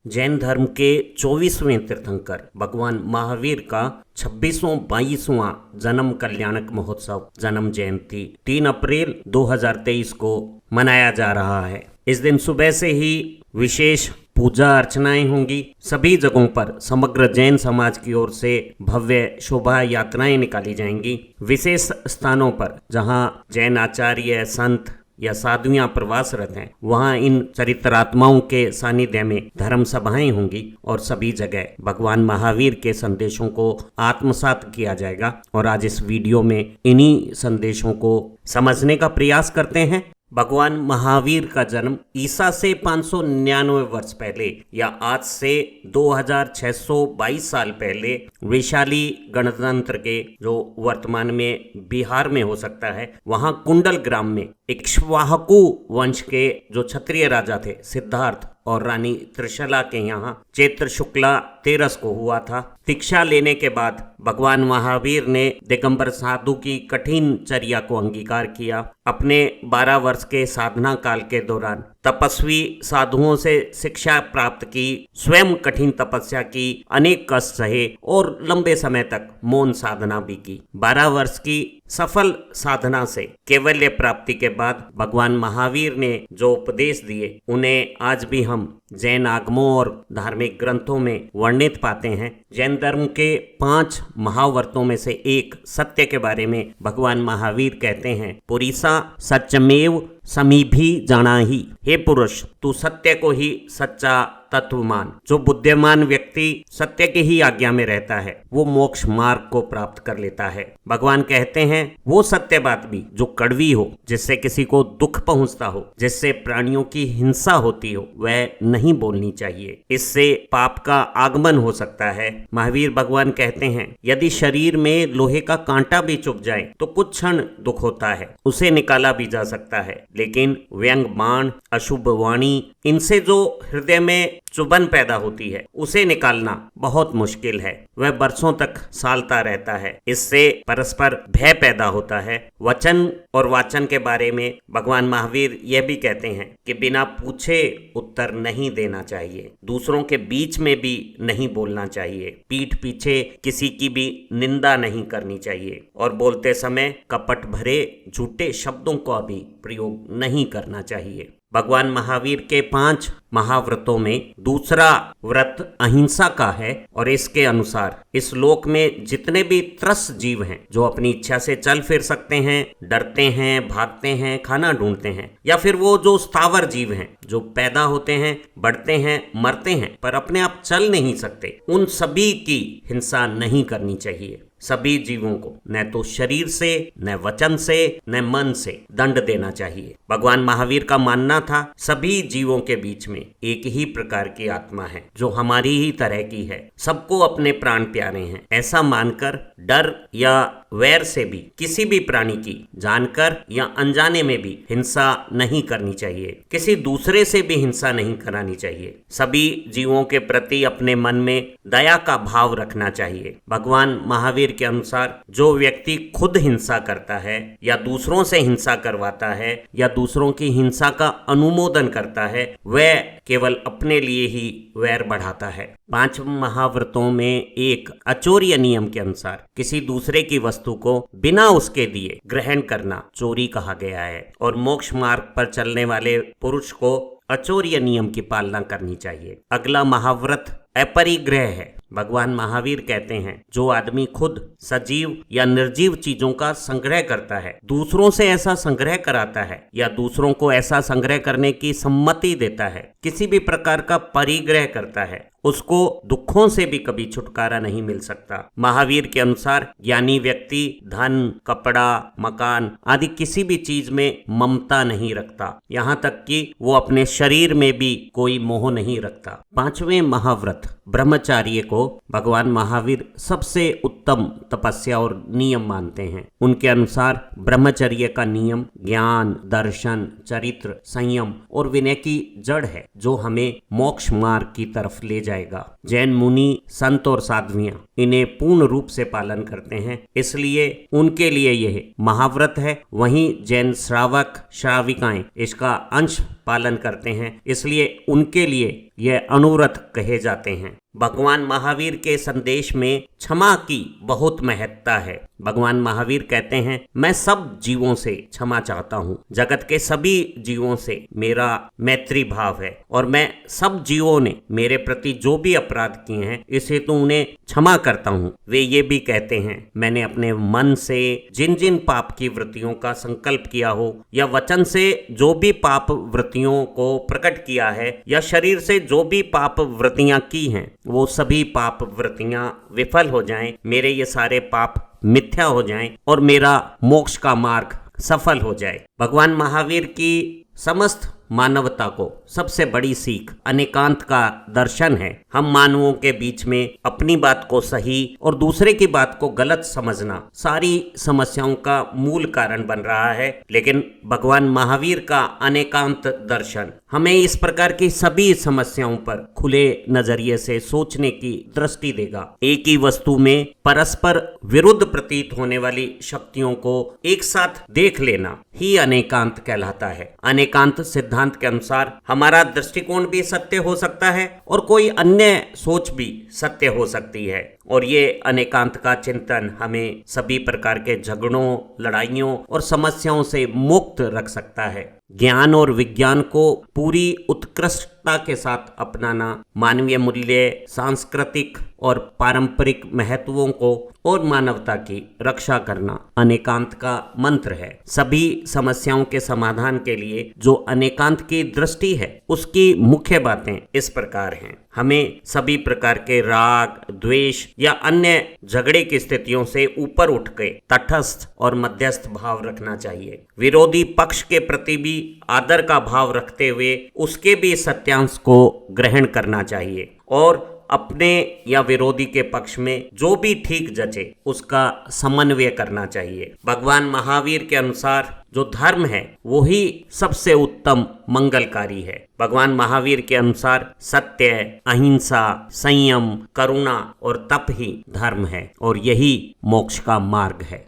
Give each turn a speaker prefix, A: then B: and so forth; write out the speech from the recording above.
A: जैन धर्म के 24वें तीर्थंकर भगवान महावीर का 26वां जन्म कल्याणक महोत्सव जन्म जयंती 3 अप्रैल 2023 को मनाया जा रहा है। इस दिन सुबह से ही विशेष पूजा अर्चनाएं होंगी। सभी जगहों पर समग्र जैन समाज की ओर से भव्य शोभा यात्राएं निकाली जाएंगी। विशेष स्थानों पर जहां जैन आचार्य, संत या साधुयां प्रवासरत हैं, वहां इन चरित्रात्माओं के सानिध्य में धर्म सभाएं होंगी और सभी जगह भगवान महावीर के संदेशों को आत्मसात किया जाएगा। और आज इस वीडियो में इन्हीं संदेशों को समझने का प्रयास करते हैं। भगवान महावीर का जन्म ईसा से 599 वर्ष पहले या आज से 2622 साल पहले वैशाली गणतंत्र के, जो वर्तमान में बिहार में हो सकता है, वहां कुंडल ग्राम में इक्ष्वाकु वंश के जो क्षत्रिय राजा थे सिद्धार्थ और रानी त्रिशला के यहाँ चैत्र शुक्ला 13 को हुआ था। दीक्षा लेने के बाद भगवान महावीर ने दिगंबर साधु की कठिन चर्या को अंगीकार किया। अपने 12 वर्ष के साधना काल के दौरान तपस्वी साधुओं से शिक्षा प्राप्त की, स्वयं कठिन तपस्या की, अनेक कष्ट सहे और लंबे समय तक मौन साधना भी की। 12 वर्ष की सफल साधना से कैवल्य प्राप्ति के बाद भगवान महावीर ने जो उपदेश दिए, उन्हें आज भी हम जैन आगमों और धार्मिक ग्रंथों में वर्णित पाते हैं। जैन धर्म के 5 महाव्रतों में से एक सत्य के बारे में भगवान महावीर कहते हैं, पुरीसा सत्यमेव समीभी जाना ही। हे पुरुष, तू सत्य को ही सच्चा तत्व मान। जो बुद्धिमान व्यक्ति सत्य की ही आज्ञा में रहता है, वो मोक्ष मार्ग को प्राप्त कर लेता है। भगवान कहते हैं, वो सत्य बात भी जो कड़वी हो, जिससे किसी को दुख पहुंचता हो, जिससे प्राणियों की हिंसा होती हो, वह नहीं बोलनी चाहिए। इससे पाप का आगमन हो सकता है। महावीर भगवान कहते हैं, यदि शरीर में लोहे का कांटा भी चुभ जाए तो कुछ क्षण दुख होता है, उसे निकाला भी जा सकता है, लेकिन व्यंग, बाण, अशुभ वाणी, इनसे जो हृदय में चुभन पैदा होती है, उसे निकालना बहुत मुश्किल है। वह बरसों तक सालता रहता है। इससे परस्पर भय पैदा होता है। वचन और वाचन के बारे में भगवान महावीर यह भी कहते हैं कि बिना पूछे उत्तर नहीं देना चाहिए। दूसरों के बीच में भी नहीं बोलना चाहिए। पीठ पीछे किसी की भी निंदा नहीं करनी चाहिए और बोलते समय कपट भरे झूठे शब्दों का भी प्रयोग नहीं करना चाहिए। भगवान महावीर के 5 महाव्रतों में दूसरा व्रत अहिंसा का है और इसके अनुसार इस लोक में जितने भी त्रस्त जीव हैं, जो अपनी इच्छा से चल फिर सकते हैं, डरते हैं, भागते हैं, खाना ढूंढते हैं, या फिर वो जो स्थावर जीव हैं, जो पैदा होते हैं, बढ़ते हैं, मरते हैं, पर अपने आप चल नहीं सकते, उन सभी की हिंसा नहीं करनी चाहिए। सभी जीवों को न तो शरीर से, न वचन से, न मन से दंड देना चाहिए। भगवान महावीर का मानना था, सभी जीवों के बीच में एक ही प्रकार की आत्मा है जो हमारी ही तरह की है, सबको अपने प्राण प्यारे हैं। ऐसा मानकर डर या वैर से भी किसी भी प्राणी की जानकर या अनजाने में भी हिंसा नहीं करनी चाहिए। किसी दूसरे से भी हिंसा नहीं करानी चाहिए। सभी जीवों के प्रति अपने मन में दया का भाव रखना चाहिए। भगवान महावीर के अनुसार जो व्यक्ति खुद हिंसा करता है या दूसरों से हिंसा करवाता है या दूसरों की हिंसा का अनुमोदन करता है, वह केवल अपने लिए ही वैर बढ़ाता है। 5 महाव्रतों में एक अचौर्य नियम के अनुसार किसी दूसरे की वस्तु को बिना उसके दिए ग्रहण करना चोरी कहा गया है और मोक्ष मार्ग पर चलने वाले पुरुष को अचौर्य नियम की पालना करनी चाहिए। अगला महाव्रत अपरिग्रह है। भगवान महावीर कहते हैं, जो आदमी खुद सजीव या निर्जीव चीजों का संग्रह करता है, दूसरों से ऐसा संग्रह कराता है या दूसरों को ऐसा संग्रह करने की सम्मति देता है, किसी भी प्रकार का परिग्रह करता है, उसको दुखों से भी कभी छुटकारा नहीं मिल सकता। महावीर के अनुसार ज्ञानी व्यक्ति धन, कपड़ा, मकान आदि किसी भी चीज में ममता नहीं रखता, यहाँ तक कि वो अपने शरीर में भी कोई मोह नहीं रखता। 5वें महाव्रत ब्रह्मचार्य को भगवान महावीर सबसे उत्तम तपस्या और नियम मानते हैं। उनके अनुसार ब्रह्मचर्य का नियम ज्ञान, दर्शन, चरित्र, संयम और विनय की जड़ है, जो हमें मोक्ष मार्ग की तरफ ले जाएगा। जैन मुनि, संत और साध्वियां इन्हें पूर्ण रूप से पालन करते हैं, इसलिए उनके लिए यह महाव्रत है। वहीं जैन श्रावक श्राविकाएं इसका अंश पालन करते हैं, इसलिए उनके लिए यह अनुव्रत कहे जाते हैं। भगवान महावीर के संदेश में क्षमा की बहुत महत्ता है। भगवान महावीर कहते हैं, मैं सब जीवों से क्षमा चाहता हूँ। जगत के सभी जीवों से मेरा मैत्री भाव है और मैं सब जीवों ने मेरे प्रति जो भी अपराध किए हैं इसे तो उन्हें क्षमा करता हूँ। वे ये भी कहते हैं, मैंने अपने मन से जिन जिन पाप की वृत्तियों का संकल्प किया हो या वचन से जो भी पाप वृत्तियों को प्रकट किया है या शरीर से जो भी पाप वृत्तियां की हैं, वो सभी पाप वृत्तियां विफल हो जाएं, मेरे ये सारे पाप मिथ्या हो जाएं और मेरा मोक्ष का मार्ग सफल हो जाए। भगवान महावीर की समस्त मानवता को सबसे बड़ी सीख अनेकांत का दर्शन है। हम मानवों के बीच में अपनी बात को सही और दूसरे की बात को गलत समझना सारी समस्याओं का मूल कारण बन रहा है, लेकिन भगवान महावीर का अनेकांत दर्शन हमें इस प्रकार की सभी समस्याओं पर खुले नजरिए से सोचने की दृष्टि देगा। एक ही वस्तु में परस्पर विरुद्ध प्रतीत होने वाली शक्तियों को एक साथ देख लेना ही अनेकांत कहलाता है। अनेकांत सिद्धांत के अनुसार हमारा दृष्टिकोण भी सत्य हो सकता है और कोई अन्य सोच भी सत्य हो सकती है, और ये अनेकांत का चिंतन हमें सभी प्रकार के झगड़ों, लड़ाइयों और समस्याओं से मुक्त रख सकता है। ज्ञान और विज्ञान को पूरी उत्कृष्टता के साथ अपनाना, मानवीय मूल्य, सांस्कृतिक और पारंपरिक महत्वों को और मानवता की रक्षा करना अनेकांत का मंत्र है। सभी समस्याओं के समाधान के लिए जो अनेकांत की दृष्टि है उसकी मुख्य बातें इस प्रकार हैं। हमें सभी प्रकार के राग, द्वेष या अन्य झगड़े की स्थितियों से ऊपर उठ के तटस्थ और मध्यस्थ भाव रखना चाहिए। विरोधी पक्ष के प्रति भी आदर का भाव रखते हुए उसके भी सत्यांश को ग्रहण करना चाहिए और अपने या विरोधी के पक्ष में जो भी ठीक जचे उसका समन्वय करना चाहिए। भगवान महावीर के अनुसार जो धर्म है वो ही सबसे उत्तम मंगलकारी है। भगवान महावीर के अनुसार सत्य, अहिंसा, संयम, करुणा और तप ही धर्म है और यही मोक्ष का मार्ग है।